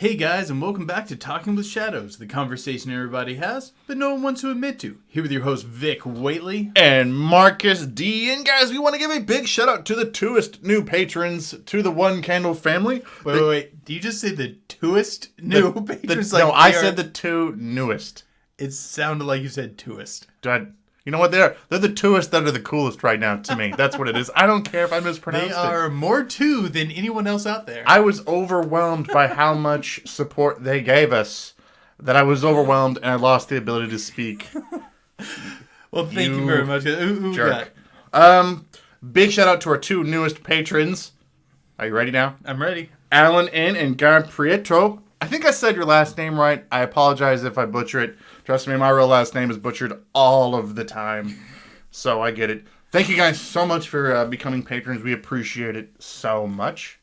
Hey guys, and welcome back to Talking with Shadows, the conversation everybody has, but no one wants to admit to. Here with your host, Vic Waitley. And Marcus D. And guys, we want to give a big shout out to the twoest new patrons to the One Candle family. Wait. Do you just say the twoest new patrons? No, I said the two newest. It sounded like you said twoest. You know what? They're the twoest that are the coolest right now to me. That's what it is. I don't care if I mispronounced it. They are more two than anyone else out there. I was overwhelmed by how much support they gave us that I was overwhelmed and I lost the ability to speak. Well, thank you very much. Who jerk. got? Big shout out to our two newest patrons. Are you ready now? I'm ready. Alan N. and Gar Prieto. I think I said your last name right. I apologize if I butcher it. Trust me, my real last name is butchered all of the time. So I get it. Thank you guys so much for becoming patrons. We appreciate it so much.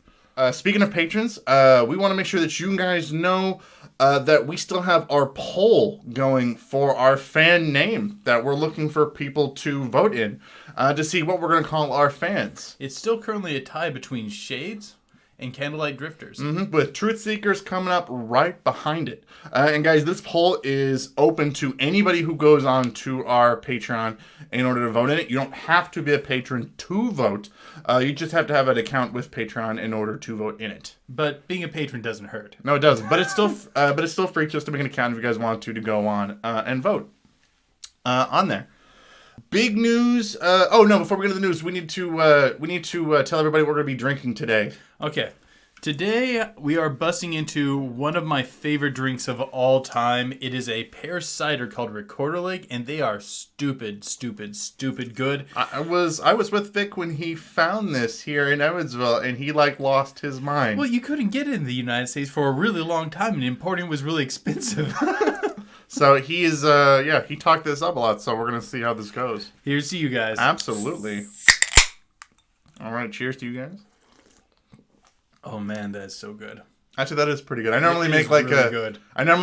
Speaking of patrons, we want to make sure that you guys know that we still have our poll going for our fan name that we're looking for people to vote in to see what we're going to call our fans. It's still currently a tie between Shades and Candlelight Drifters. With Truth Seekers coming up right behind it. And guys, this poll is open to anybody who goes on to our Patreon in order to vote in it. You don't have to be a patron to vote. You just have to have an account with Patreon in order to vote in it. But being a patron doesn't hurt. No, it doesn't. But it's still free just to make an account if you guys want to go on and vote on there. Big news. Before we get to the news, we need to tell everybody what we're going to be drinking today. Okay. Today, we are busting into one of my favorite drinks of all time. It is a pear cider called Recorderlig, and they are stupid good. I was with Vic when he found this here in Evansville, and he lost his mind. Well, you couldn't get it in the United States for a really long time, and importing was really expensive. So he is, he talked this up a lot, so we're going to see how this goes. Here's to you guys. Absolutely. All right, cheers to you guys. Oh man, that is so good. Actually, that is pretty good. I normally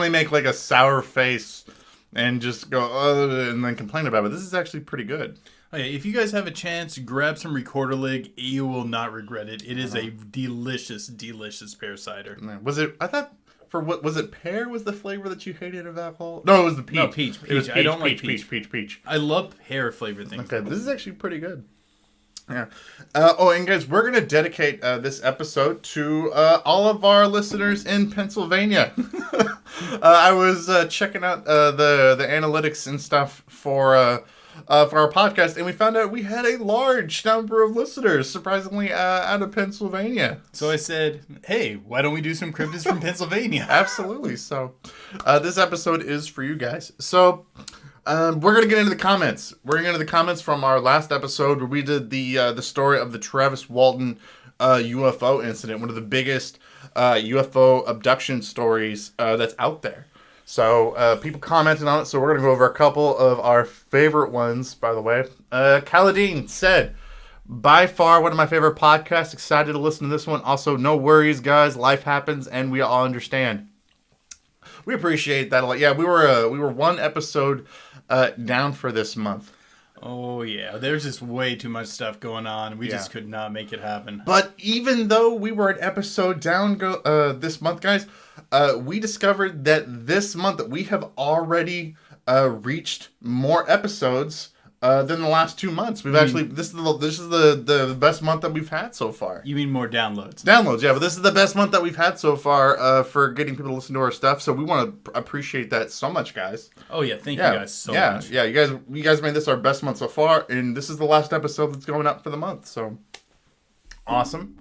make a sour face and just go, and then complain about it. This is actually pretty good. Okay, if you guys have a chance, grab some Recorderlig. You will not regret it. It is a delicious pear cider. Was it, I thought... was it pear was the flavor that you hated of alcohol? No, it was the peach. No, peach. It was peach. I don't like peach. Peach. I love pear flavored things. Okay, this is actually pretty good. Yeah. And guys, we're going to dedicate this episode to all of our listeners in Pennsylvania. I was checking out the analytics and stuff for our podcast, and we found out we had a large number of listeners, surprisingly, out of Pennsylvania. So I said, hey, why don't we do some cryptids from Pennsylvania? Absolutely. So this episode is for you guys. So we're going to get into the comments. We're going to get into the comments from our last episode where we did the story of the Travis Walton UFO incident, one of the biggest UFO abduction stories that's out there. So, people commented on it, so we're going to go over a couple of our favorite ones, by the way. Kaladine said, by far one of my favorite podcasts. Excited to listen to this one. Also, no worries, guys. Life happens, and we all understand. We appreciate that a lot. Yeah, we were one episode down for this month. Oh, yeah. There's just way too much stuff going on. We just could not make it happen. But even though we were an episode down this month, guys, we discovered that this month that we have already reached more episodes than the last 2 months. We've actually this is the best month that we've had so far. You mean more downloads? Downloads, yeah. But this is the best month that we've had so far for getting people to listen to our stuff. So we want to appreciate that so much, guys. Oh yeah, thank you guys so much. Yeah, you guys made this our best month so far, and this is the last episode that's going up for the month. So awesome.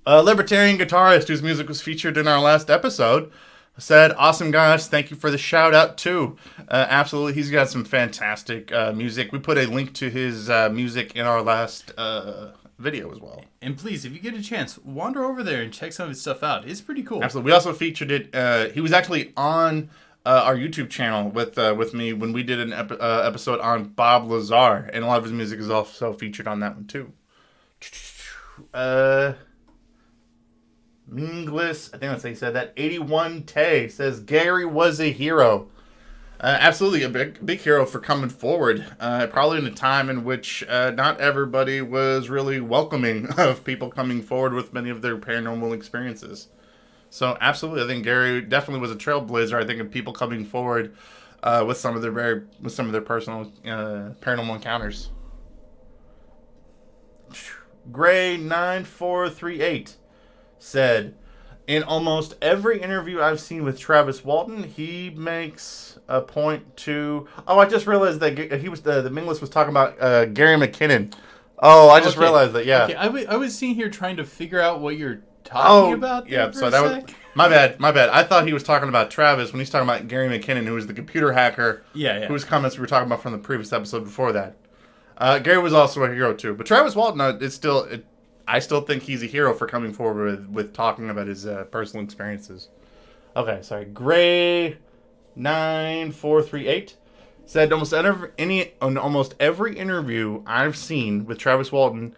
Libertarian guitarist whose music was featured in our last episode said, awesome guys, thank you for the shout out too. Absolutely, he's got some fantastic music. We put a link to his music in our last video as well. And please, if you get a chance, wander over there and check some of his stuff out. It's pretty cool. Absolutely. We also featured it. He was actually on our YouTube channel with me when we did an episode on Bob Lazar, and a lot of his music is also featured on that one too. Minglis, I think that's how you said that. 81 Tay says Gary was a hero. Absolutely, a big hero for coming forward. Probably in a time in which not everybody was really welcoming of people coming forward with many of their paranormal experiences. So absolutely, I think Gary definitely was a trailblazer. I think of people coming forward with some of their personal paranormal encounters. Gray 9438 said, in almost every interview I've seen with Travis Walton, he makes a point to. Oh, I just realized that he was the Minglis was talking about Gary McKinnon. Oh, I just realized that. Yeah. Okay, I was sitting here trying to figure out what you're talking about. Yeah. So that was my bad. I thought he was talking about Travis when he's talking about Gary McKinnon, who was the computer hacker. Yeah. Whose comments we were talking about from the previous episode before that. Gary was also a hero too, but Travis Walton I still think he's a hero for coming forward with talking about his personal experiences. Okay, sorry. Gray 9438 said almost every interview I've seen with Travis Walton,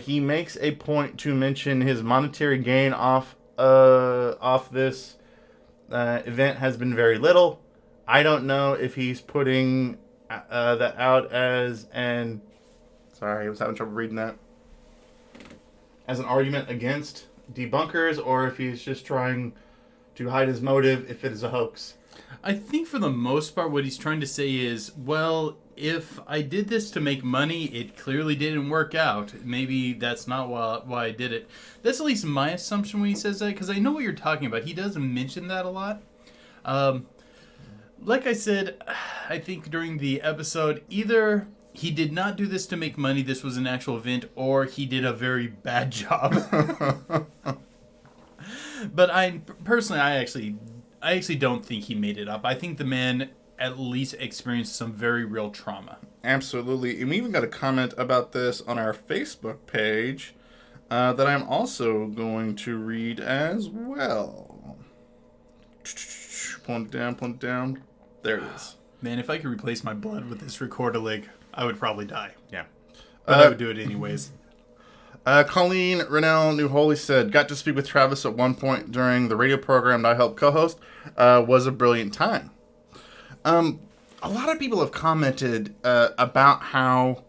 he makes a point to mention his monetary gain off this event has been very little. I don't know if he's putting that out as an. Sorry, I was having trouble reading that. As an argument against debunkers, or if he's just trying to hide his motive if it is a hoax. I think for the most part what he's trying to say is, well, if I did this to make money, it clearly didn't work out. Maybe that's not why I did it. That's at least my assumption when he says that, because I know what you're talking about. He does mention that a lot. Like I said, I think during the episode, either he did not do this to make money, this was an actual event, or he did a very bad job. But I actually don't think he made it up. I think the man at least experienced some very real trauma. Absolutely. And we even got a comment about this on our Facebook page that I'm also going to read as well. Point it down. There it is. Man, if I could replace my blood with this recorder leg, I would probably die. Yeah. But I would do it anyways. Colleen Rennell New Holy said, got to speak with Travis at one point during the radio program that I helped co-host. Was a brilliant time. A lot of people have commented about how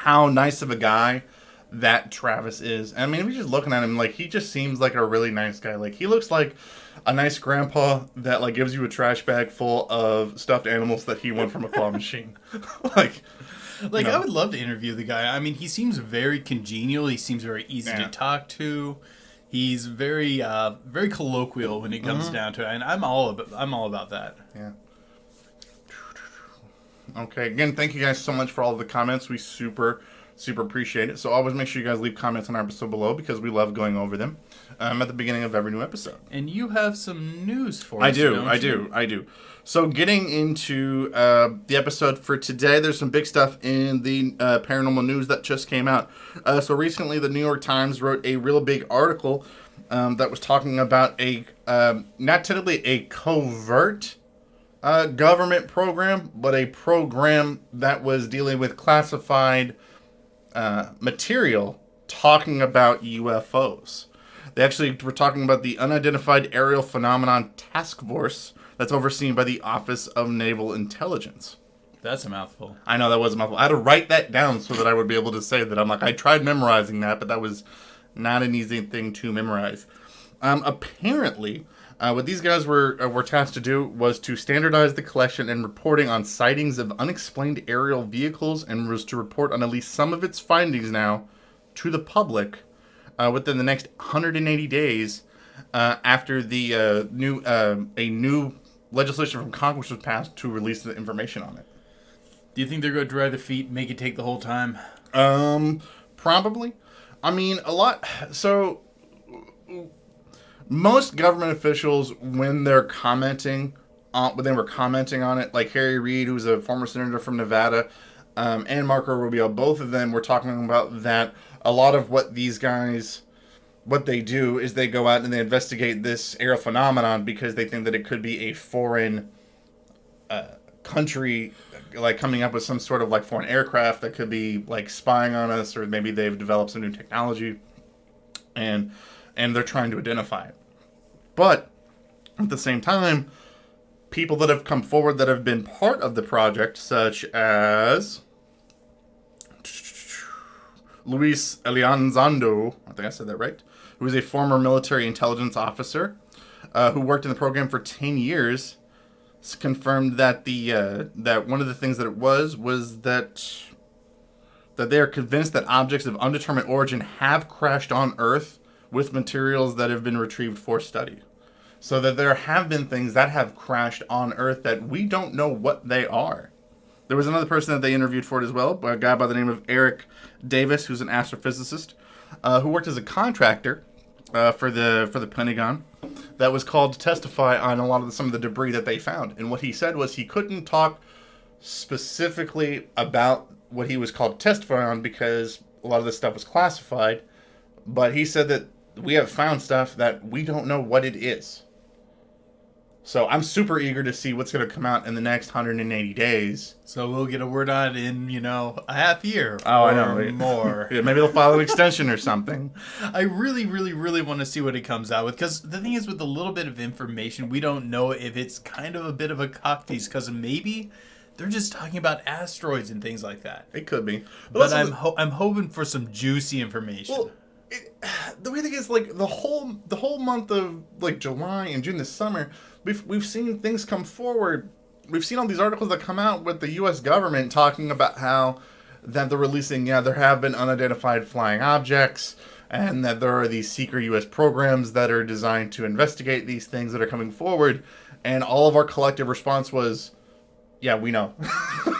nice of a guy that Travis is. I mean, if you're just looking at him, like, he just seems like a really nice guy. Like, he looks like a nice grandpa that, like, gives you a trash bag full of stuffed animals that he won from a claw machine. Like, you know. I would love to interview the guy. I mean, he seems very congenial. He seems very easy to talk to. He's very very colloquial when it comes down to it, and I'm all about that. Yeah. Okay, again, thank you guys so much for all of the comments. We super appreciate it. So always make sure you guys leave comments on our episode below because we love going over them at the beginning of every new episode. And you have some news for us. I do. So getting into the episode for today, there's some big stuff in the paranormal news that just came out. So recently, the New York Times wrote a real big article that was talking about a not technically a covert government program, but a program that was dealing with classified material talking about UFOs. They actually were talking about the Unidentified Aerial Phenomenon Task Force that's overseen by the Office of Naval Intelligence. That's a mouthful. I know that was a mouthful. I had to write that down so that I would be able to say that. I'm like, I tried memorizing that, but that was not an easy thing to memorize. Apparently, what these guys were tasked to do was to standardize the collection and reporting on sightings of unexplained aerial vehicles, and was to report on at least some of its findings now to the public within the next 180 days after the new legislation from Congress was passed to release the information on it. Do you think they're going to drag their feet and make it take the whole time? Probably. I mean, a lot. So most government officials, when they're commenting, when they were commenting on it, like Harry Reid, who's a former senator from Nevada, and Marco Rubio, both of them were talking about that a lot of what these guys what they do is they go out and they investigate this aerial phenomenon because they think that it could be a foreign country, like coming up with some sort of like foreign aircraft that could be like spying on us, or maybe they've developed some new technology, and they're trying to identify it. But at the same time, people that have come forward that have been part of the project, such as Luis Elianzando, I think I said that right, who is a former military intelligence officer who worked in the program for 10 years, confirmed that that one of the things that it was that they are convinced that objects of undetermined origin have crashed on Earth with materials that have been retrieved for study. So that there have been things that have crashed on Earth that we don't know what they are. There was another person that they interviewed for it as well, a guy by the name of Eric Davis, who's an astrophysicist, who worked as a contractor for the Pentagon, that was called to testify on a lot of some of the debris that they found. And what he said was he couldn't talk specifically about what he was called to testify on because a lot of this stuff was classified. But he said that we have found stuff that we don't know what it is. So I'm super eager to see what's going to come out in the next 180 days. So we'll get a word on it in, a half year or I know. More. Yeah, maybe they'll file an extension or something. I really, really, really want to see what it comes out with. Because the thing is, with a little bit of information, we don't know if it's kind of a bit of a cocktease. Because maybe they're just talking about asteroids and things like that. It could be. But I'm hoping for some juicy information. Well, the weird thing is, like, the whole month of, like, July and June this summer, we've seen things come forward. We've seen all these articles that come out with the U.S. government talking about how that they're releasing, there have been unidentified flying objects, and that there are these secret U.S. programs that are designed to investigate these things that are coming forward. And all of our collective response was, yeah, we know.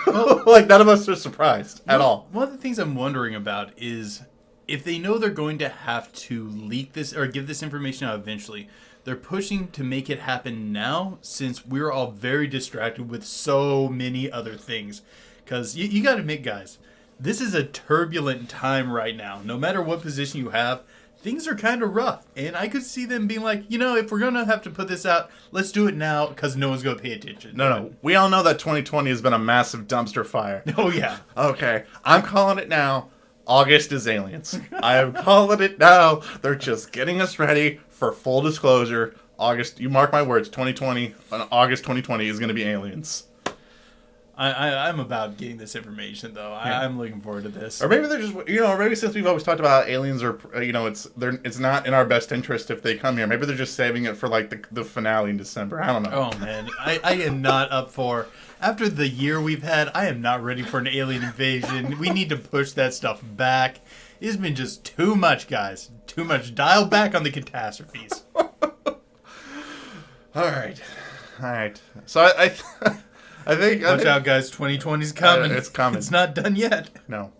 Well, like, none of us are surprised at all. One of the things I'm wondering about is, if they know they're going to have to leak this or give this information out eventually, they're pushing to make it happen now, since we're all very distracted with so many other things. Because you got to admit, guys, this is a turbulent time right now. No matter what position you have, things are kind of rough. And I could see them being like, if we're going to have to put this out, let's do it now because no one's going to pay attention. No. We all know that 2020 has been a massive dumpster fire. Oh, yeah. Okay. I'm calling it now. August is aliens. I am calling it now. They're just getting us ready for full disclosure. August, you mark my words, 2020, August 2020 is going to be aliens. I'm about getting this information, though. Yeah. I'm looking forward to this. Or maybe they're just, maybe since we've always talked about aliens, or it's not in our best interest if they come here. Maybe they're just saving it for like the finale in December. I don't know. Oh man, I am not up for. After the year we've had, I am not ready for an alien invasion. We need to push that stuff back. It's been just too much, guys. Too much. Dial back on the catastrophes. All right. So I think. Watch out, guys. 2020's coming. It's coming. It's not done yet. No.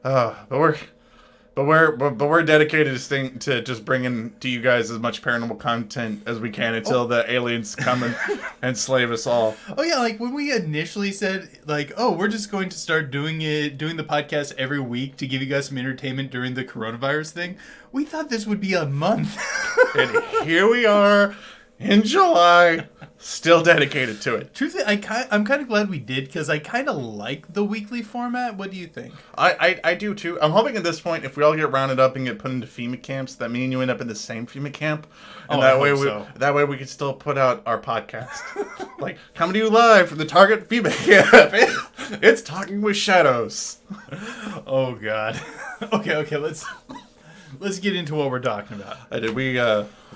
But we're dedicated to just bringing to you guys as much paranormal content as we can until the aliens come and slave us all. Oh yeah, like when we initially said we're just going to start doing the podcast every week to give you guys some entertainment during the coronavirus thing, we thought this would be a month. And here we are in July, still dedicated to it. Truthfully, I'm kind of glad we did, because I kind of like the weekly format. What do you think? I do too. I'm hoping at this point, if we all get rounded up and get put into FEMA camps, that me and you end up in the same FEMA camp, and that way we can still put out our podcast. Like, coming to you live from the Target FEMA camp. It's Talking with Shadows. Oh God. Okay. Let's get into what we're talking about.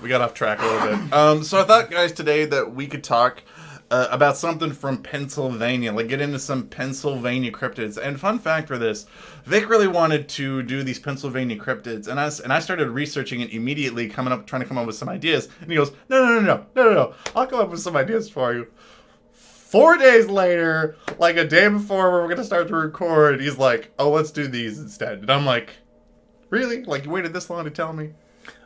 We got off track a little bit. So I thought, guys, today that we could talk about something from Pennsylvania, like get into some Pennsylvania cryptids. And fun fact for this, Vic really wanted to do these Pennsylvania cryptids, and I started researching it immediately, trying to come up with some ideas. And he goes, no, I'll come up with some ideas for you. 4 days later, like a day before we were going to start to record, he's like, oh, let's do these instead. And I'm like, really? Like, you waited this long to tell me?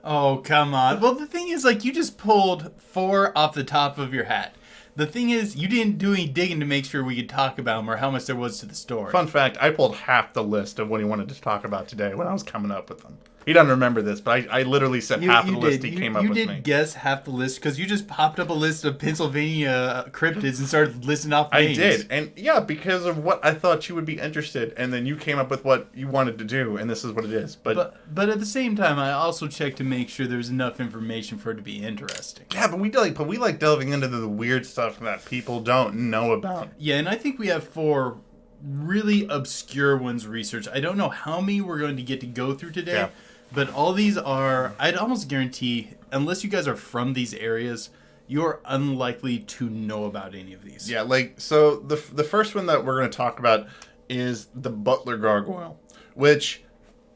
Oh, come on. Well, the thing is, you just pulled 4 off the top of your hat. The thing is, you didn't do any digging to make sure we could talk about them or how much there was to the story. Fun fact, I pulled half the list of what he wanted to talk about today when I was coming up with them. He doesn't remember this, but I literally said half of the list he came up with me. You did guess half the list because you just popped up a list of Pennsylvania cryptids and started listing off names. I did. And yeah, because of what I thought you would be interested, and then you came up with what you wanted to do, and this is what it is. But at the same time, I also checked to make sure there's enough information for it to be interesting. Yeah, but we like delving into the weird stuff that people don't know about. Yeah, and I think we have 4 really obscure ones researched. I don't know how many we're going to get to go through today, yeah. But all these are, I'd almost guarantee, unless you guys are from these areas, you're unlikely to know about any of these. Yeah, so the first one that we're going to talk about is the Butler Gargoyle, which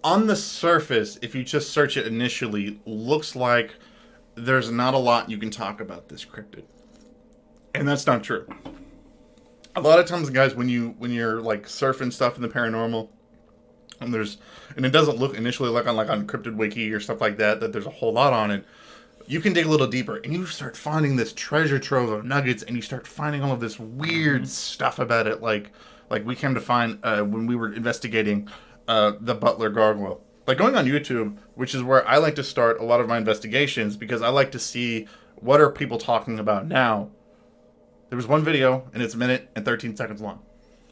on the surface, if you just search it initially, looks like there's not a lot you can talk about this cryptid. And that's not true. A lot of times, guys, when you're like surfing stuff in the paranormal, and it doesn't look initially like on Cryptid Wiki or stuff like that there's a whole lot on it. You can dig a little deeper, and you start finding this treasure trove of nuggets, and you start finding all of this weird stuff about it, like we came to find when we were investigating the Butler Gargoyle. Like going on YouTube, which is where I like to start a lot of my investigations, because I like to see what are people talking about now. There was one video, and it's a minute and 13 seconds long.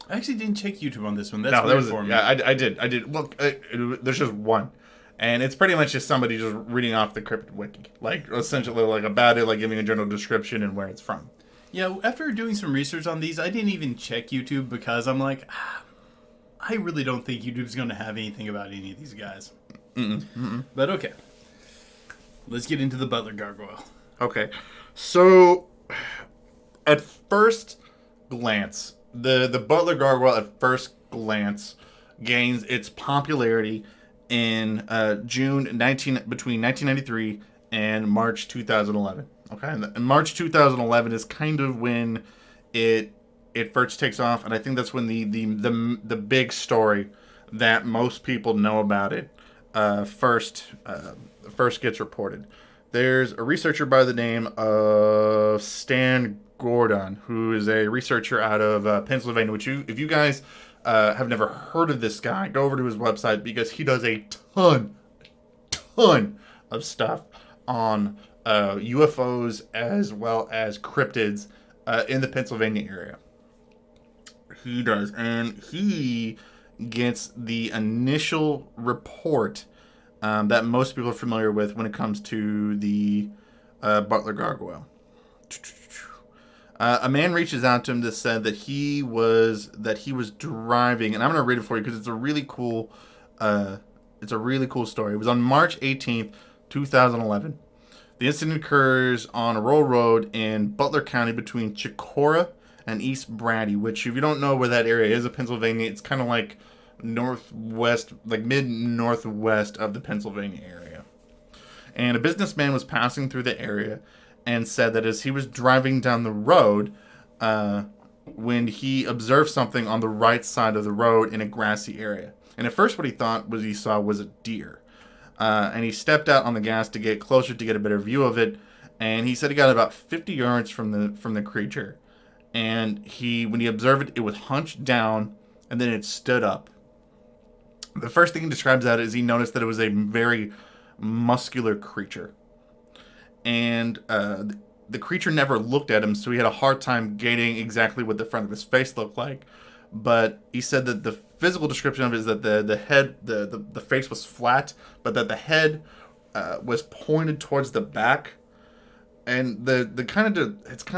I actually didn't check YouTube on this one. That's weird for me. Yeah, I did. Look, there's just one. And it's pretty much just somebody just reading off the Cryptid Wiki. Like, essentially, like, about it, like, giving a general description and where it's from. Yeah, after doing some research on these, I didn't even check YouTube because I'm like, I really don't think YouTube's going to have anything about any of these guys. But okay. Let's get into the Butler Gargoyle. Okay. So, at first glance, the Butler Gargoyle at first glance gains its popularity in between 1993 and March 2011. Okay, and March 2011 is kind of when it first takes off, and I think that's when the big story that most people know about it first gets reported. There's a researcher by the name of Stan Gordon, who is a researcher out of Pennsylvania. Which if you guys have never heard of this guy, go over to his website, because he does a ton of stuff on UFOs as well as cryptids in the Pennsylvania area. He does, and he gets the initial report that most people are familiar with when it comes to the Butler Gargoyle. A man reaches out to him that said that he was driving, and I'm going to read it for you because it's a really cool story. It was on March 18th, 2011. The incident occurs on a rural road in Butler County between Chicora and East Brady, which, if you don't know where that area is of Pennsylvania, it's kind of like northwest, like mid-northwest of the Pennsylvania area. And a businessman was passing through the area and said that as he was driving down the road, when he observed something on the right side of the road in a grassy area. And at first what he saw was a deer. And he stepped out on the gas to get closer to get a better view of it. And he said he got about 50 yards from the creature. And when he observed it, it was hunched down, and then it stood up. The first thing he describes that is he noticed that it was a very muscular creature. And the creature never looked at him, so he had a hard time gauging exactly what the front of his face looked like. But he said that the physical description of it is that the head, the face was flat, but that the head was pointed towards the back, and it's kind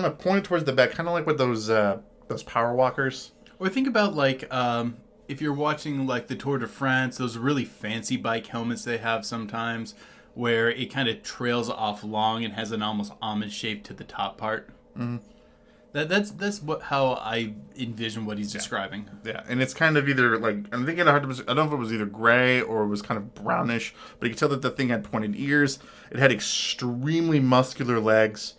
of pointed towards the back, kind of like with those power walkers. Or think about like if you're watching like the Tour de France, those really fancy bike helmets they have sometimes, where it kind of trails off long and has an almost almond shape to the top part. Mm-hmm. That's how I envision what he's describing. Yeah, and it's kind of either like, I'm thinking I don't know if it was either gray or it was kind of brownish, but you can tell that the thing had pointed ears. It had extremely muscular legs,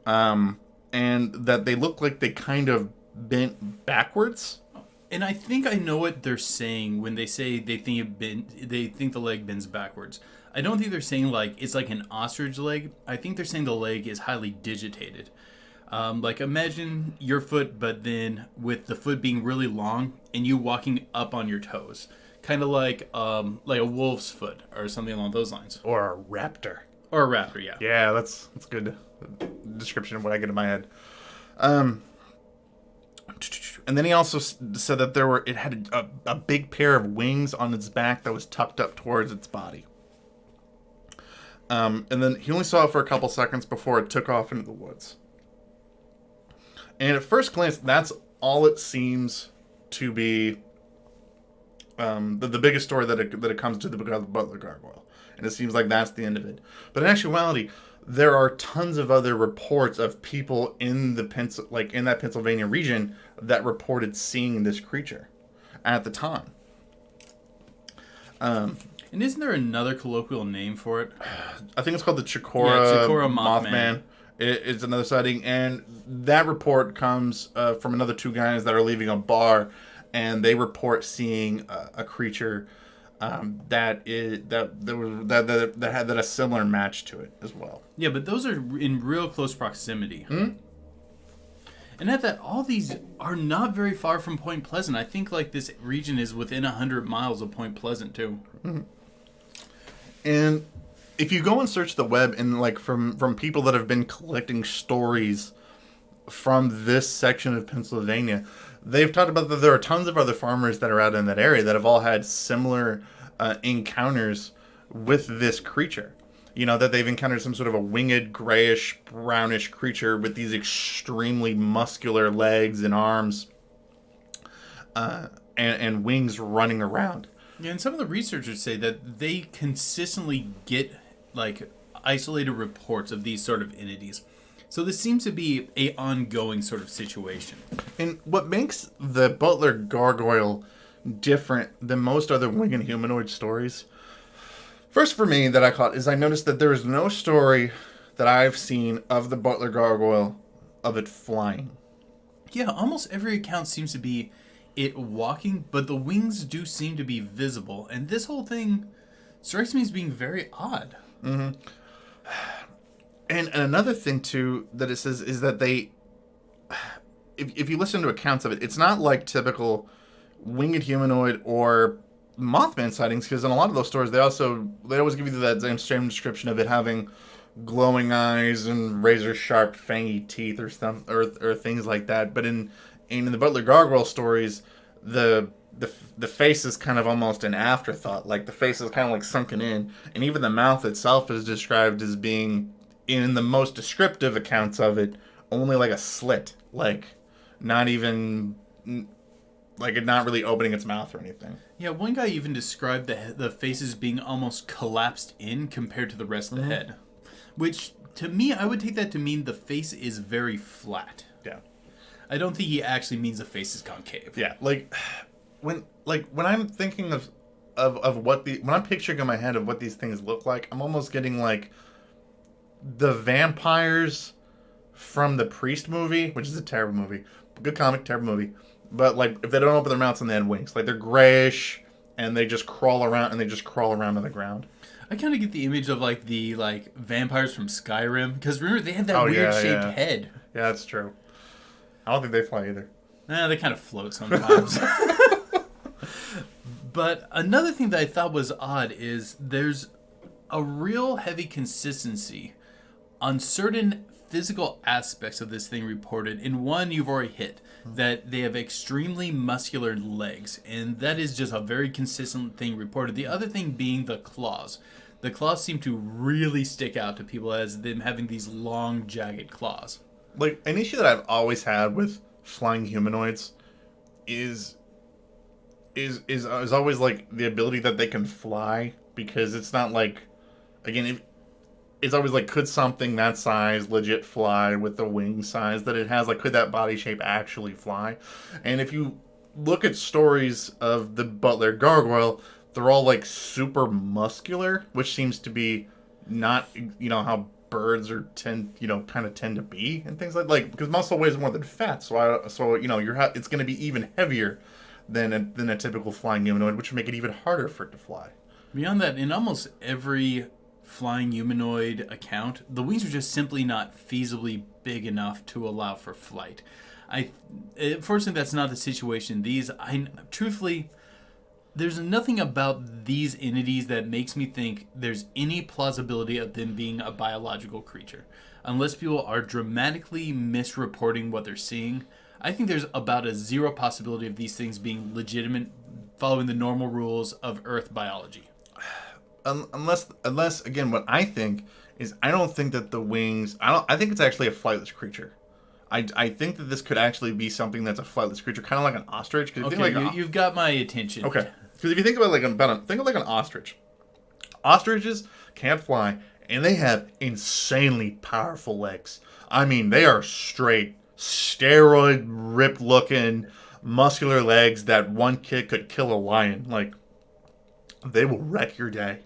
and that they looked like they kind of bent backwards. And I think I know what they're saying when they say they think the leg bends backwards. I don't think they're saying like it's like an ostrich leg. I think they're saying the leg is highly digitated. Like imagine your foot, but then with the foot being really long and you walking up on your toes. kind of like a wolf's foot or something along those lines. Or a raptor. Or a raptor, yeah. Yeah, that's good description of what I get in my head. And then he also said that it had a big pair of wings on its back that was tucked up towards its body. And then he only saw it for a couple seconds before it took off into the woods. And at first glance, that's all it seems to be. The biggest story that it comes to the Butler Gargoyle, and it seems like that's the end of it. But in actuality, there are tons of other reports of people in that Pennsylvania region that reported seeing this creature at the time. And isn't there another colloquial name for it? I think it's called the Chikora Mothman. It's another sighting, and that report comes from another two guys that are leaving a bar, and they report seeing a creature that had a similar match to it as well. Yeah, but those are in real close proximity. Hmm? And at that, all these are not very far from Point Pleasant. I think like this region is within 100 miles of Point Pleasant too. Mm-hmm. And if you go and search the web and like from people that have been collecting stories from this section of Pennsylvania, they've talked about that there are tons of other farmers that are out in that area that have all had similar encounters with this creature. You know, that they've encountered some sort of a winged, grayish, brownish creature with these extremely muscular legs and arms and wings running around. Yeah, and some of the researchers say that they consistently get like isolated reports of these sort of entities. So this seems to be a ongoing sort of situation. And what makes the Butler Gargoyle different than most other winged humanoid stories, first for me that I caught, is I noticed that there is no story that I've seen of the Butler Gargoyle of it flying. Yeah, almost every account seems to be it walking, but the wings do seem to be visible. And this whole thing strikes me as being very odd. Mm-hmm. And another thing, too, that it says is that they... If you listen to accounts of it, it's not like typical winged humanoid or Mothman sightings, because in a lot of those stories, they always give you that same description of it having glowing eyes and razor-sharp, fangy teeth or things like that. But in the Butler Gargoyle stories, the face is kind of almost an afterthought. Like, the face is kind of like sunken in. And even the mouth itself is described as being, in the most descriptive accounts of it, only like a slit. Like, not even... like it not really opening its mouth or anything. Yeah, one guy even described the face as being almost collapsed in compared to the rest of the head. Which, to me, I would take that to mean the face is very flat. Yeah. I don't think he actually means the face is concave. Yeah, when I'm thinking of when I'm picturing in my head of what these things look like, I'm almost getting like the vampires from the Priest movie, which is a terrible movie. Good comic, terrible movie. But like if they don't open their mouths and they have wings, like they're grayish and they just crawl around on the ground. I kind of get the image of like the vampires from Skyrim, because remember they had that weird shaped head. Yeah, that's true. I don't think they fly either. They kind of float sometimes. But another thing that I thought was odd is there's a real heavy consistency on certain physical aspects of this thing reported. In one, you've already hit, that they have extremely muscular legs, and that is just a very consistent thing reported. The other thing being the claws. The claws seem to really stick out to people as them having these long, jagged claws. Like, an issue that I've always had with flying humanoids is always like the ability that they can fly, because it's not like, again, it's always like, could something that size legit fly with the wing size that it has? Like, could that body shape actually fly? And if you look at stories of the Butler Gargoyle, they're all like super muscular, which seems to be not, how birds tend to be and things like because muscle weighs more than fat, so it's going to be even heavier than a typical flying humanoid, which would make it even harder for it to fly. Beyond that, in almost every flying humanoid account, the wings are just simply not feasibly big enough to allow for flight. Fortunately, that's not the situation. Truthfully, there's nothing about these entities that makes me think there's any plausibility of them being a biological creature. Unless people are dramatically misreporting what they're seeing, I think there's about a zero possibility of these things being legitimate, following the normal rules of Earth biology. Unless again, what I think is I don't think that the wings. I think it's actually a flightless creature. I think that this could actually be something that's a flightless creature, kind of like an ostrich. Okay, you've got my attention. Okay, because if you think about think of like an ostrich. Ostriches can't fly, and they have insanely powerful legs. I mean, they are straight steroid ripped looking muscular legs that one kick could kill a lion. Like, they will wreck your day.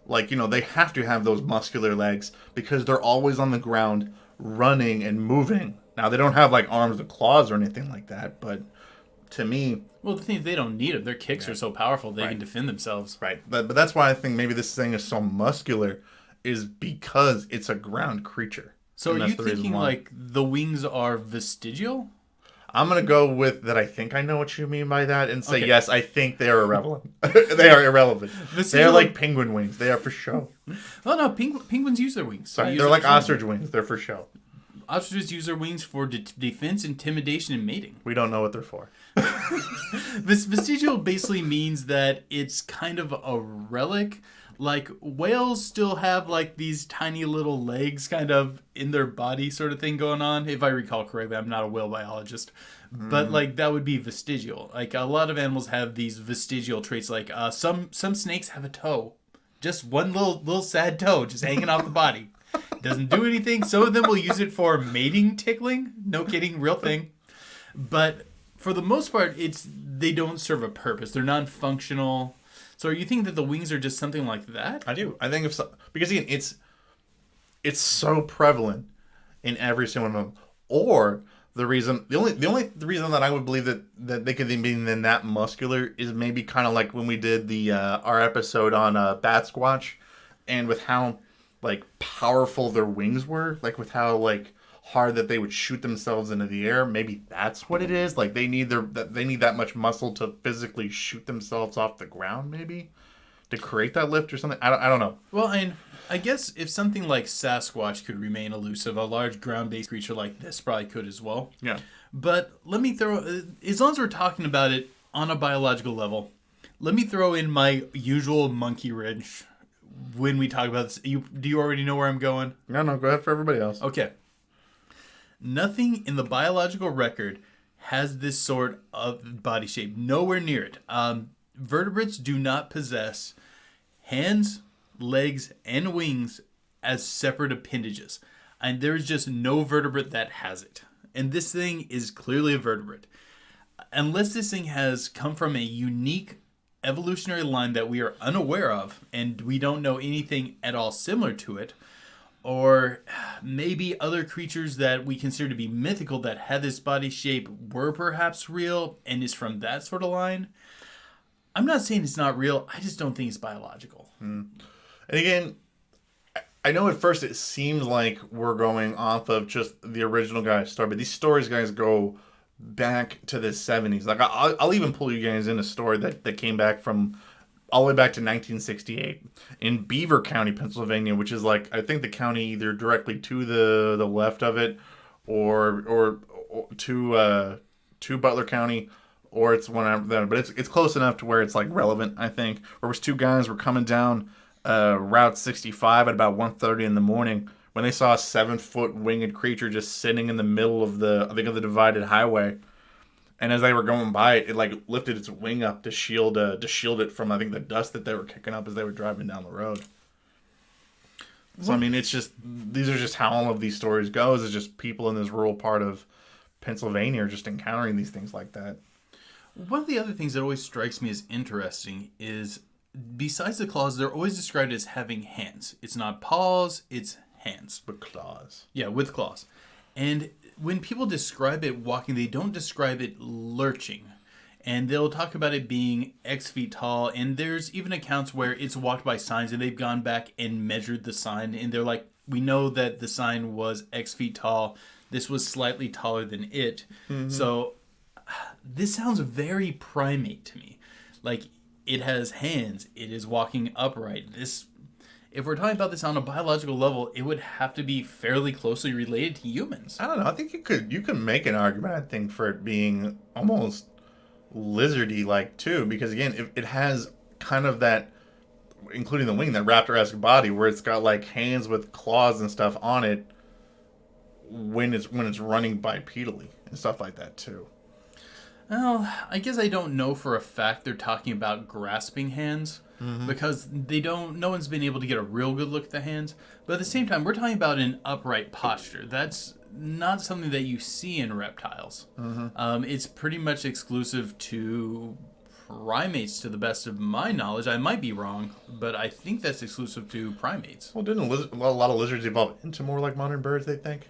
Like, they have to have those muscular legs because they're always on the ground running and moving. Now, they don't have like arms or claws or anything like that, but to me... Well, the thing is, they don't need them. Their kicks are so powerful, they can defend themselves. Right. But that's why I think maybe this thing is so muscular, is because it's a ground creature. So are you thinking like the wings are vestigial? I'm going to go with that. I think I know what you mean by that and say, yes, I think they are irrelevant. They are irrelevant. They are like penguin wings. They are for show. Oh, no. Penguins use their wings. Sorry, they're like ostrich wings. They're for show. Ostriches use their wings for defense, intimidation, and mating. We don't know what they're for. Vestigial basically means that it's kind of a relic. Like, whales still have, like, these tiny little legs kind of in their body sort of thing going on. If I recall correctly, I'm not a whale biologist. But, like, that would be vestigial. Like, a lot of animals have these vestigial traits. Like, some snakes have a toe. Just one little sad toe just hanging off the body. Doesn't do anything. Some of them will use it for mating tickling. No kidding, real thing. But for the most part, they don't serve a purpose. They're non-functional. So are you thinking that the wings are just something like that? I do. I think because again, it's so prevalent in every single one of them. Or the only reason that I would believe that they could be then that muscular is maybe kind of like when we did the our episode on Bat Squatch, and with how like powerful their wings were, like with how like hard that they would shoot themselves into the air. Maybe that's what it is. Like they need that much muscle to physically shoot themselves off the ground, maybe to create that lift or something. I don't know. Well, I guess if something like Sasquatch could remain elusive, a large ground-based creature like this probably could as well. Yeah. But let me as long as we're talking about it on a biological level, let me throw in my usual monkey wrench when we talk about this. Do you already know where I'm going? No, go ahead for everybody else. Okay. Nothing in the biological record has this sort of body shape. Nowhere near it. Vertebrates do not possess hands, legs, and wings as separate appendages. And there's just no vertebrate that has it. And this thing is clearly a vertebrate. Unless this thing has come from a unique evolutionary line that we are unaware of, and we don't know anything at all similar to it, or maybe other creatures that we consider to be mythical that had this body shape were perhaps real and is from that sort of line. I'm not saying it's not real. I just don't think it's biological. And again, I know at first it seems like we're going off of just the original guy's story, but these stories, guys, go back to the 70s. Like I'll even pull you guys in a story that came back from all the way back to 1968 in Beaver County, Pennsylvania, which is like, I think the county either directly to the left of it or to Butler County, or it's one after that. But it's close enough to where it's like relevant, I think. Where was two guys were coming down Route 65 at about 1:30 in the morning when they saw a 7-foot winged creature just sitting in the middle of the divided highway. And as they were going by it, like lifted its wing up to shield it from, I think, the dust that they were kicking up as they were driving down the road. So I mean, it's just, these are just how all of these stories go. Is just people in this rural part of Pennsylvania are just encountering these things like that. One of the other things that always strikes me as interesting is, besides the claws, they're always described as having hands. It's not paws, it's hands. With claws. Yeah, with claws. And when people describe it walking, they don't describe it lurching. And they'll talk about it being X feet tall. And there's even accounts where it's walked by signs and they've gone back and measured the sign. And they're like, we know that the sign was X feet tall. This was slightly taller than it. Mm-hmm. So this sounds very primate to me. Like, It has hands. It is walking upright. If we're talking about this on a biological level, it would have to be fairly closely related to humans. I don't know. I think you could make an argument, I think, for it being almost lizardy like too, because again, it has kind of that, including the wing, that raptor-esque body where it's got like hands with claws and stuff on it when it's running bipedally and stuff like that too. Well, I guess I don't know for a fact they're talking about grasping hands, because no one's been able to get a real good look at the hands. But at the same time, we're talking about an upright posture. That's not something that you see in reptiles. It's pretty much exclusive to primates, to the best of my knowledge. I might be wrong, but I think that's exclusive to primates. Well, didn't a lot of lizards evolve into more like modern birds, they think?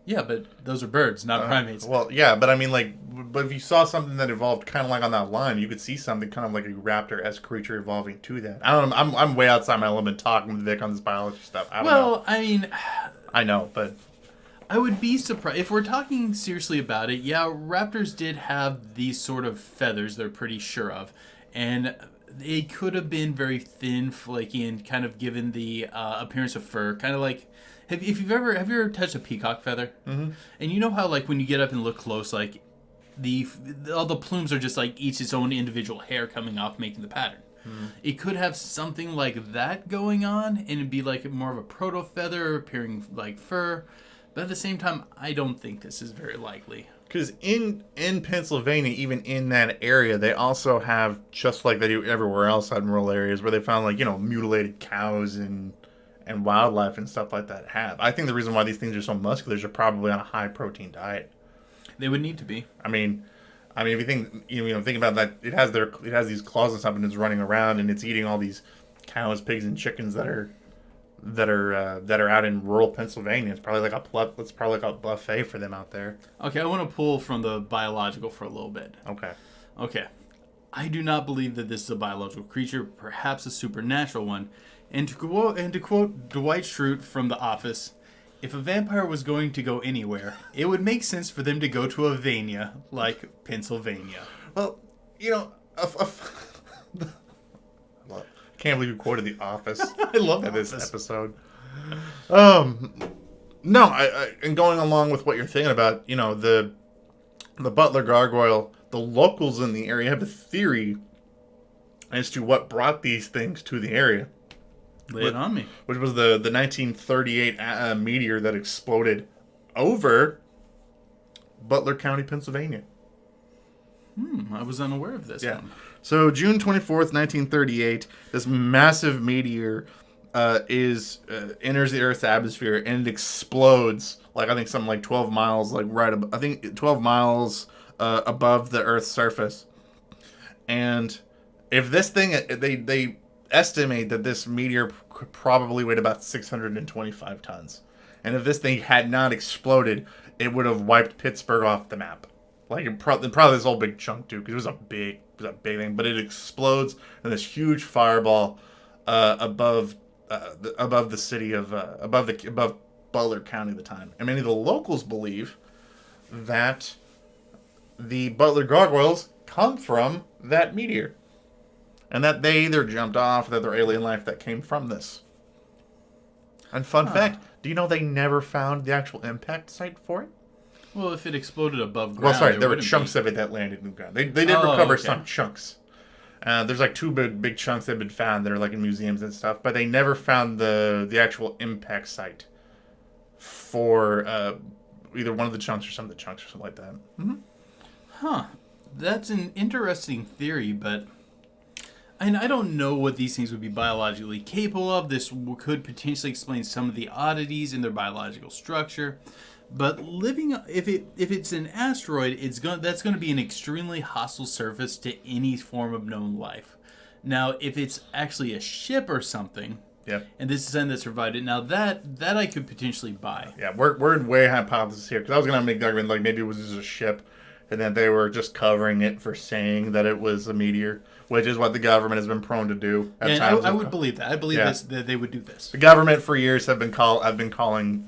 Yeah, but those are birds, not primates. Well, yeah, but I mean, like, but if you saw something that evolved kind of like on that line, you could see something kind of like a raptor-esque creature evolving to that. I don't know. I'm way outside my element talking with Vic on this biology stuff. I don't know. I mean, I know, but I would be surprised if we're talking seriously about it. Yeah, raptors did have these sort of feathers they're pretty sure of, and they could have been very thin, flaky, and kind of given the appearance of fur, kind of like. Have you ever touched a peacock feather? Mm-hmm. And you know how, like, when you get up and look close, like all the plumes are just like each its own individual hair coming off, making the pattern. Mm-hmm. It could have something like that going on, and it'd be like more of a proto feather appearing like fur. But at the same time, I don't think this is very likely. Because in Pennsylvania, even in that area, they also have, just like they do everywhere else out in rural areas, where they found, like, mutilated cows and wildlife and stuff like that have. I think the reason why these things are so muscular is they're probably on a high protein diet. They would need to be. I mean, if you think think about that, it has these claws and stuff, and it's running around and it's eating all these cows, pigs, and chickens that are out in rural Pennsylvania. It's probably like a buffet for them out there. Okay, I want to pull from the biological for a little bit. Okay. I do not believe that this is a biological creature, perhaps a supernatural one. And to quote Dwight Schrute from The Office, if a vampire was going to go anywhere, it would make sense for them to go to a Vania, like Pennsylvania. Well, can't believe you quoted The Office. I love this episode. No, and going along with what you're thinking about, the Butler Gargoyle, the locals in the area have a theory as to what brought these things to the area. Lay it on me. Which was the 1938 meteor that exploded over Butler County, Pennsylvania. I was unaware of this one. So June 24th, 1938, this massive meteor enters the Earth's atmosphere and it explodes, I think something like 12 miles, 12 miles above the Earth's surface. And if this thing, they estimate that this meteor probably weighed about 625 tons. And if this thing had not exploded, it would have wiped Pittsburgh off the map. Probably this whole big chunk too, because it was a big thing. But it explodes in this huge fireball above the city of above Butler County at the time. And many of the locals believe that the Butler Gargoyles come from that meteor. And that they either jumped off, or that they're alien life that came from this. And fun fact, do you know they never found the actual impact site for it? Well, if it exploded above ground... Well, sorry, there were chunks of it that landed in the ground. They did recover some chunks. There's two big chunks that have been found that are in museums and stuff, but they never found the actual impact site for either one of the chunks or some of the chunks or something like that. Mm-hmm. Huh. That's an interesting theory, but... And I don't know what these things would be biologically capable of. This could potentially explain some of the oddities in their biological structure. But if it's an asteroid, that's going to be an extremely hostile surface to any form of known life. Now, if it's actually a ship or something, and this is something that survived it, now that I could potentially buy. Yeah, we're in way hypothesis here, because I was going to make the argument maybe it was just a ship, and that they were just covering it for saying that it was a meteor, which is what the government has been prone to do. And I would believe that. I believe that they would do this. The government for years have been calling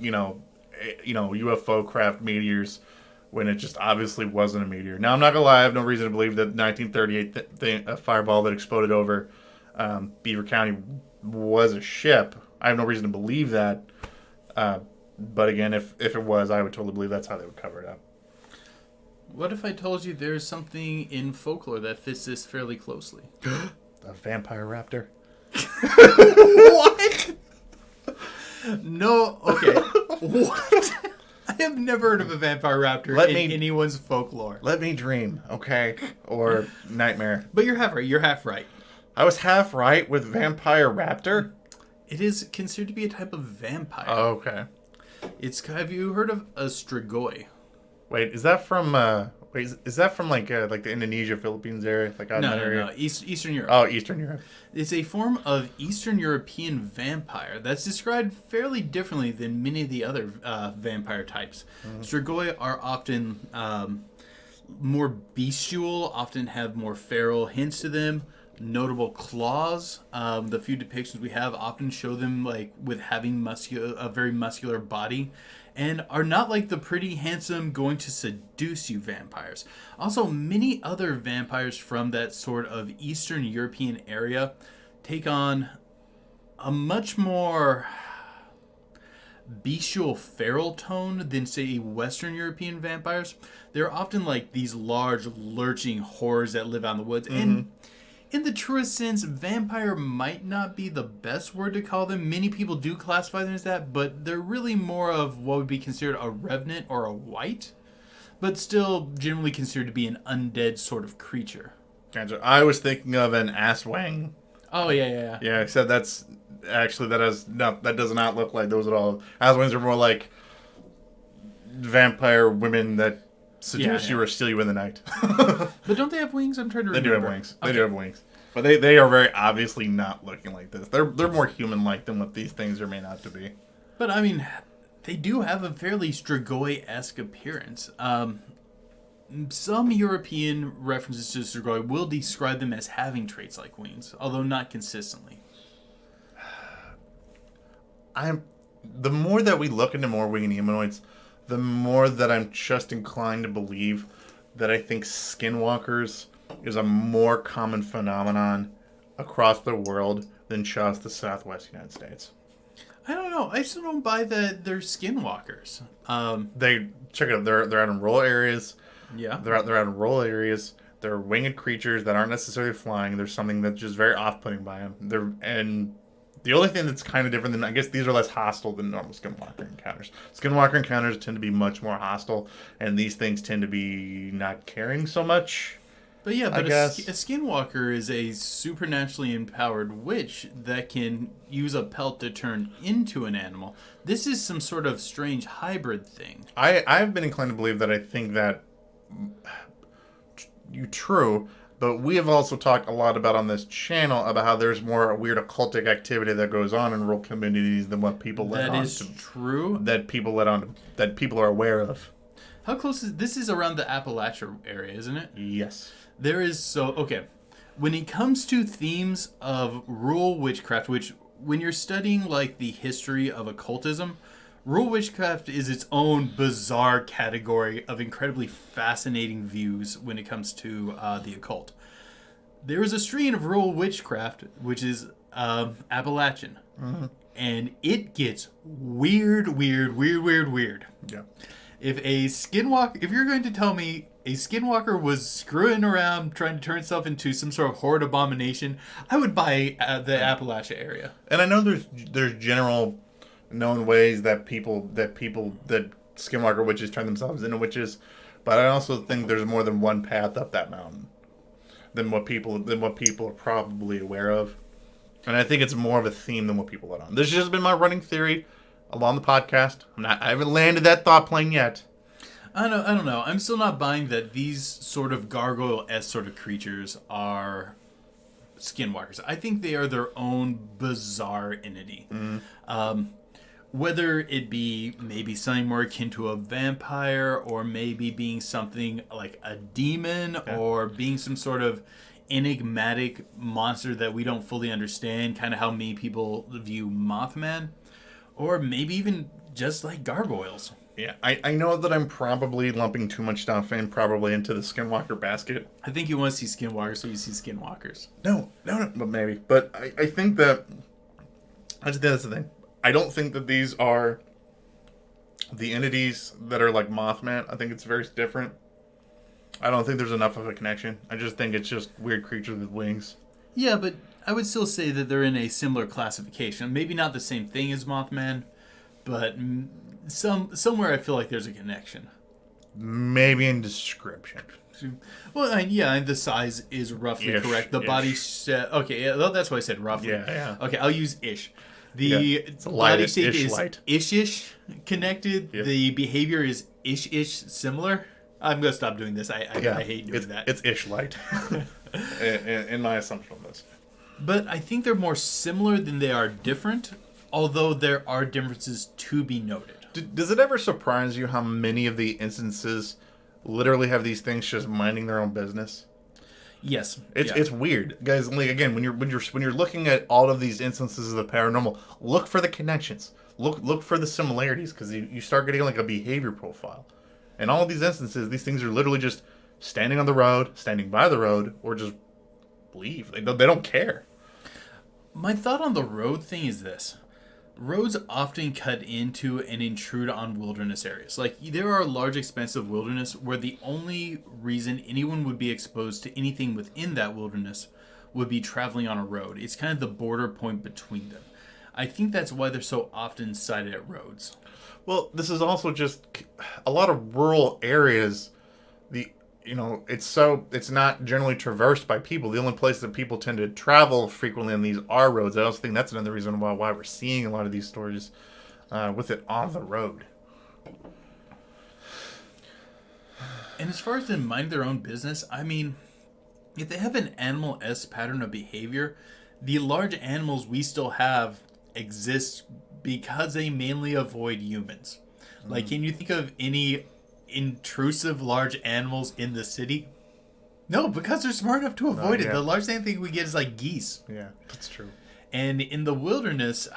UFO craft meteors when it just obviously wasn't a meteor. Now, I'm not going to lie, I have no reason to believe that 1938 fireball that exploded over Beaver County was a ship. I have no reason to believe that. But again, if it was, I would totally believe that's how they would cover it up. What if I told you there's something in folklore that fits this fairly closely? A vampire raptor? What? No, okay. What? I have never heard of a vampire raptor in anyone's folklore. Let me dream, okay? Or nightmare. But you're half right. You're half right. I was half right with vampire raptor? It is considered to be a type of vampire. Oh, okay. Have you heard of a strigoi? Wait, is that from is that from like the Indonesia, Philippines area? Like No. Eastern Europe. Oh, Eastern Europe. It's a form of Eastern European vampire that's described fairly differently than many of the other vampire types. Strigoi are often more bestial, often have more feral hints to them. Notable claws. The few depictions we have often show them like with having a very muscular body, and are not like the pretty handsome going to seduce you vampires. Also, many other vampires from that sort of Eastern European area take on a much more bestial feral tone than, say, Western European vampires. They're often like these large lurching horrors that live out in the woods. And in the truest sense, vampire might not be the best word to call them. Many people do classify them as that, but they're really more of what would be considered a revenant or a wight, but still generally considered to be an undead sort of creature. Gotcha. I was thinking of an asswang. Oh, yeah. Yeah, I said that does not look like those at all. Asswangs are more like vampire women that seduce you or steal you in the night. But don't they have wings? I'm trying to remember. They do have wings. They do have wings. But they are very obviously not looking like this. They're more human-like than what these things are made out to be. But, I mean, they do have a fairly Strigoi-esque appearance. Some European references to Strigoi will describe them as having traits like wings, although not consistently. The more that we look into more winged humanoids, the more that I'm just inclined to believe that I think skinwalkers is a more common phenomenon across the world than just the Southwest United States. I don't know. I still don't buy that they're skinwalkers. They check it out. They're out in rural areas. Yeah. They're out in rural areas. They're winged creatures that aren't necessarily flying. There's something that's just very off-putting by them. And the only thing that's kind of different than, I guess these are less hostile than normal skinwalker encounters. Skinwalker encounters tend to be much more hostile, and these things tend to be not caring so much. But yeah, a skinwalker is a supernaturally empowered witch that can use a pelt to turn into an animal. This is some sort of strange hybrid thing. I've been inclined to believe that I think that true, but we have also talked a lot about on this channel about how there's more weird occultic activity that goes on in rural communities than what people let on. That is true. That people are aware of. How close is this? Is around the Appalachia area, isn't it? Yes. Okay. When it comes to themes of rural witchcraft, which when you're studying like the history of occultism, rural witchcraft is its own bizarre category of incredibly fascinating views when it comes to the occult. There is a strain of rural witchcraft which is Appalachian, and it gets weird. Yeah. If you're going to tell me a skinwalker was screwing around trying to turn itself into some sort of horrid abomination, I would buy the Appalachia area. And I know there's general known ways that skinwalker witches turn themselves into witches, but I also think there's more than one path up that mountain than what people are probably aware of. And I think it's more of a theme than what people let on. This has just been my running theory along the podcast. I haven't landed that thought plane yet. I don't know. I'm still not buying that these sort of gargoyle-esque sort of creatures are skinwalkers. I think they are their own bizarre entity. Whether it be maybe something more akin to a vampire, or maybe being something like a demon, or being some sort of enigmatic monster that we don't fully understand, kind of how many people view Mothman, or maybe even just like gargoyles. Yeah, I know that I'm probably lumping too much stuff in probably into the Skinwalker basket. I think you want to see Skinwalkers, so you see Skinwalkers. No, but maybe. But I think that that's the thing. I don't think that these are the entities that are like Mothman. I think it's very different. I don't think there's enough of a connection. I just think it's just weird creatures with wings. Yeah, but I would still say that they're in a similar classification. Maybe not the same thing as Mothman, but somewhere I feel like there's a connection. Maybe in description. Well, yeah, the size is roughly correct. The body okay, yeah, that's why I said roughly. Yeah. Okay, I'll use ish. The body shape is ish-ish connected. Yeah. The behavior is ish similar. I'm going to stop doing this. I hate doing that. It's ish light. in my assumption of this. But I think they're more similar than they are different, although there are differences to be noted. Does it ever surprise you how many of the instances literally have these things just minding their own business? Yes, it's weird, guys. Like, again, when you're looking at all of these instances of the paranormal, look for the connections. Look for the similarities, because you start getting like a behavior profile. In all of these instances, these things are literally just standing on the road, standing by the road, or just leave. They don't care. My thought on the road thing is this. Roads often cut into and intrude on wilderness areas. Like, there are large expanses of wilderness where the only reason anyone would be exposed to anything within that wilderness would be traveling on a road. It's kind of the border point between them. I think that's why they're so often sighted at roads. Well, this is also just a lot of rural areas. It's not generally traversed by people. The only place that people tend to travel frequently on these are roads. I also think that's another reason why we're seeing a lot of these stories with it on the road. And as far as them mind their own business, I mean, if they have an animal-esque pattern of behavior, the large animals we still have exist because they mainly avoid humans. Like, can you think of any intrusive large animals in the city? No, because they're smart enough to avoid it. The largest thing we get is like geese. Yeah, that's true. And in the wilderness,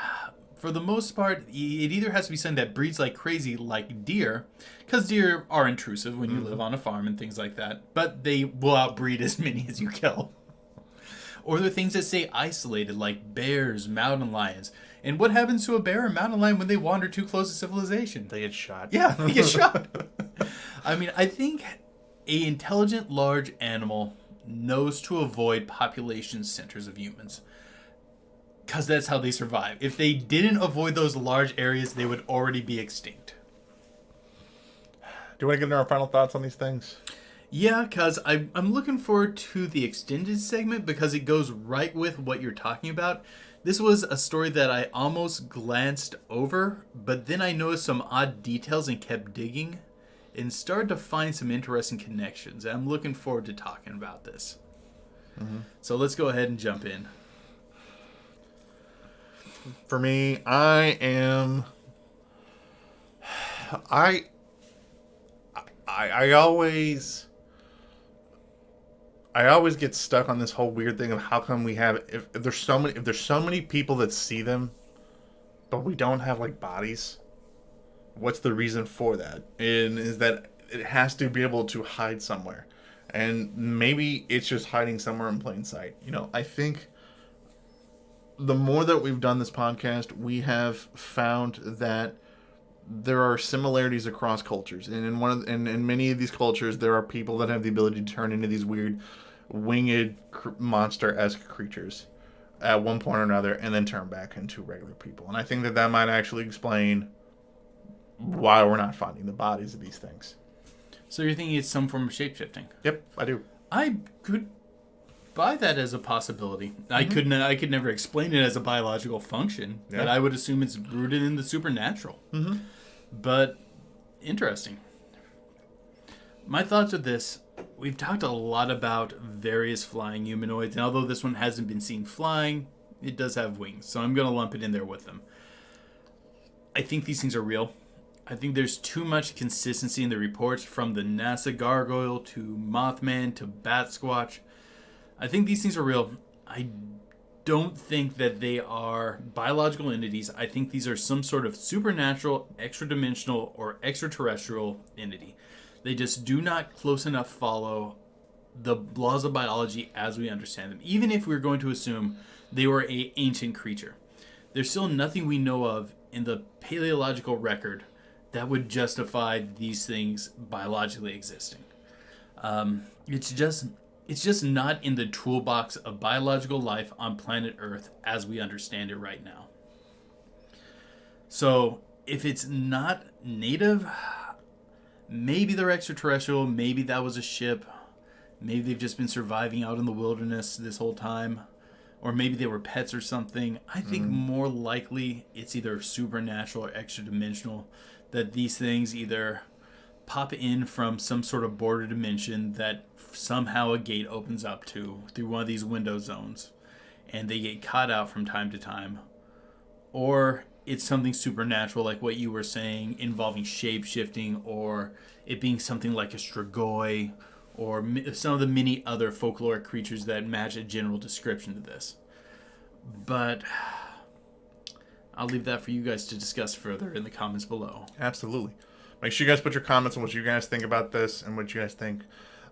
for the most part, it either has to be something that breeds like crazy, like deer, because deer are intrusive when you live on a farm and things like that, but they will outbreed as many as you kill. Or they're things that stay isolated, like bears, mountain lions. And what happens to a bear or mountain lion when they wander too close to civilization? They get shot. Yeah, they get shot. I mean, I think an intelligent large animal knows to avoid population centers of humans, because that's how they survive. If they didn't avoid those large areas, they would already be extinct. Do you want to get into our final thoughts on these things? Yeah, because I'm looking forward to the extended segment because it goes right with what you're talking about. This was a story that I almost glanced over, but then I noticed some odd details and kept digging and started to find some interesting connections. And I'm looking forward to talking about this. Mm-hmm. So let's go ahead and jump in. For me, I always get stuck on this whole weird thing of how come we have if there's so many people that see them, but we don't have like bodies. What's the reason for that? And is that it has to be able to hide somewhere, and maybe it's just hiding somewhere in plain sight. I think the more that we've done this podcast, we have found that there are similarities across cultures, and in many of these cultures, there are people that have the ability to turn into these weird, winged monster-esque creatures at one point or another, and then turn back into regular people. And I think that might actually explain why we're not finding the bodies of these things. So you're thinking it's some form of shapeshifting? Yep, I do. I could buy that as a possibility. Mm-hmm. I could never explain it as a biological function, but I would assume it's rooted in the supernatural. Mm-hmm. But interesting. My thoughts are this. We've talked a lot about various flying humanoids, and although this one hasn't been seen flying, it does have wings, so I'm going to lump it in there with them. I think these things are real. I think there's too much consistency in the reports, from the NASA Gargoyle to Mothman to Bat Squatch. I think these things are real. I don't think that they are biological entities. I think these are some sort of supernatural, extra-dimensional, or extraterrestrial entity. They just do not close enough follow the laws of biology as we understand them. Even if we're going to assume they were an ancient creature, there's still nothing we know of in the paleological record that would justify these things biologically existing. It's just not in the toolbox of biological life on planet Earth as we understand it right now. So if it's not native, maybe they're extraterrestrial, maybe that was a ship, maybe they've just been surviving out in the wilderness this whole time, or maybe they were pets or something. I think more likely it's either supernatural or extra-dimensional, that these things either pop in from some sort of border dimension that somehow a gate opens up to through one of these window zones, and they get caught out from time to time. Or it's something supernatural, like what you were saying, involving shape-shifting, or it being something like a strigoi, or some of the many other folkloric creatures that match a general description to this. But I'll leave that for you guys to discuss further in the comments below. Absolutely. Make sure you guys put your comments on what you guys think about this and what you guys think.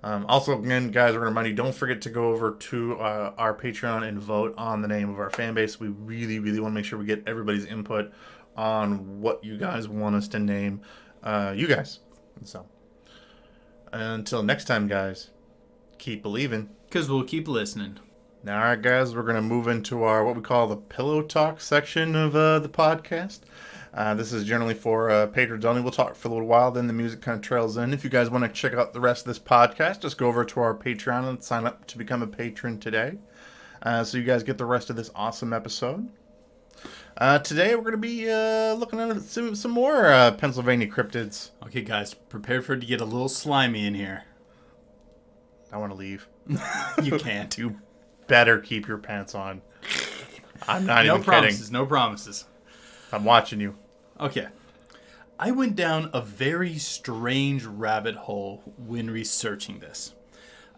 Also, again, guys, we're going to remind you, don't forget to go over to our Patreon and vote on the name of our fan base. We really, really want to make sure we get everybody's input on what you guys want us to name you guys. And so, until next time, guys, keep believing. Because we'll keep listening. Now, all right, guys, we're going to move into our what we call the pillow talk section of the podcast. This is generally for patrons only. We'll talk for a little while, then the music kind of trails in. If you guys want to check out the rest of this podcast, just go over to our Patreon and sign up to become a patron today, so you guys get the rest of this awesome episode. Today, we're going to be looking at some more Pennsylvania cryptids. Okay, guys, prepare for it to get a little slimy in here. I want to leave. You can't. You better keep your pants on. I'm not even promises, kidding. No promises. I'm watching you. Okay. I went down a very strange rabbit hole when researching this.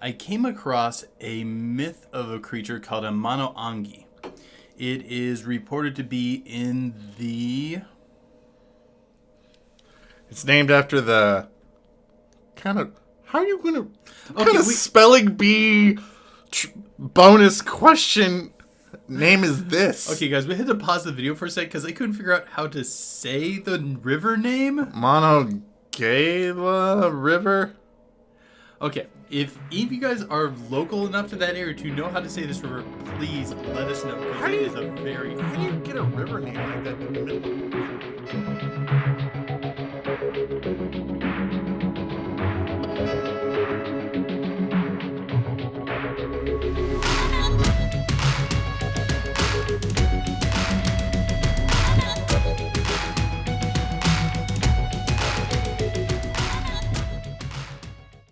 I came across a myth of a creature called a mono-angi. It is reported to be in the... It's named after the kind of... How are you going to... What Okay, kind of spelling bee bonus question name is this? Okay, guys, we had to pause the video for a sec because I couldn't figure out how to say the river name. Monongahela River? Okay, if any of you guys are local enough to that area to know how to say this river, please let us know, because it is a very... How do you get a river name like that in the middle?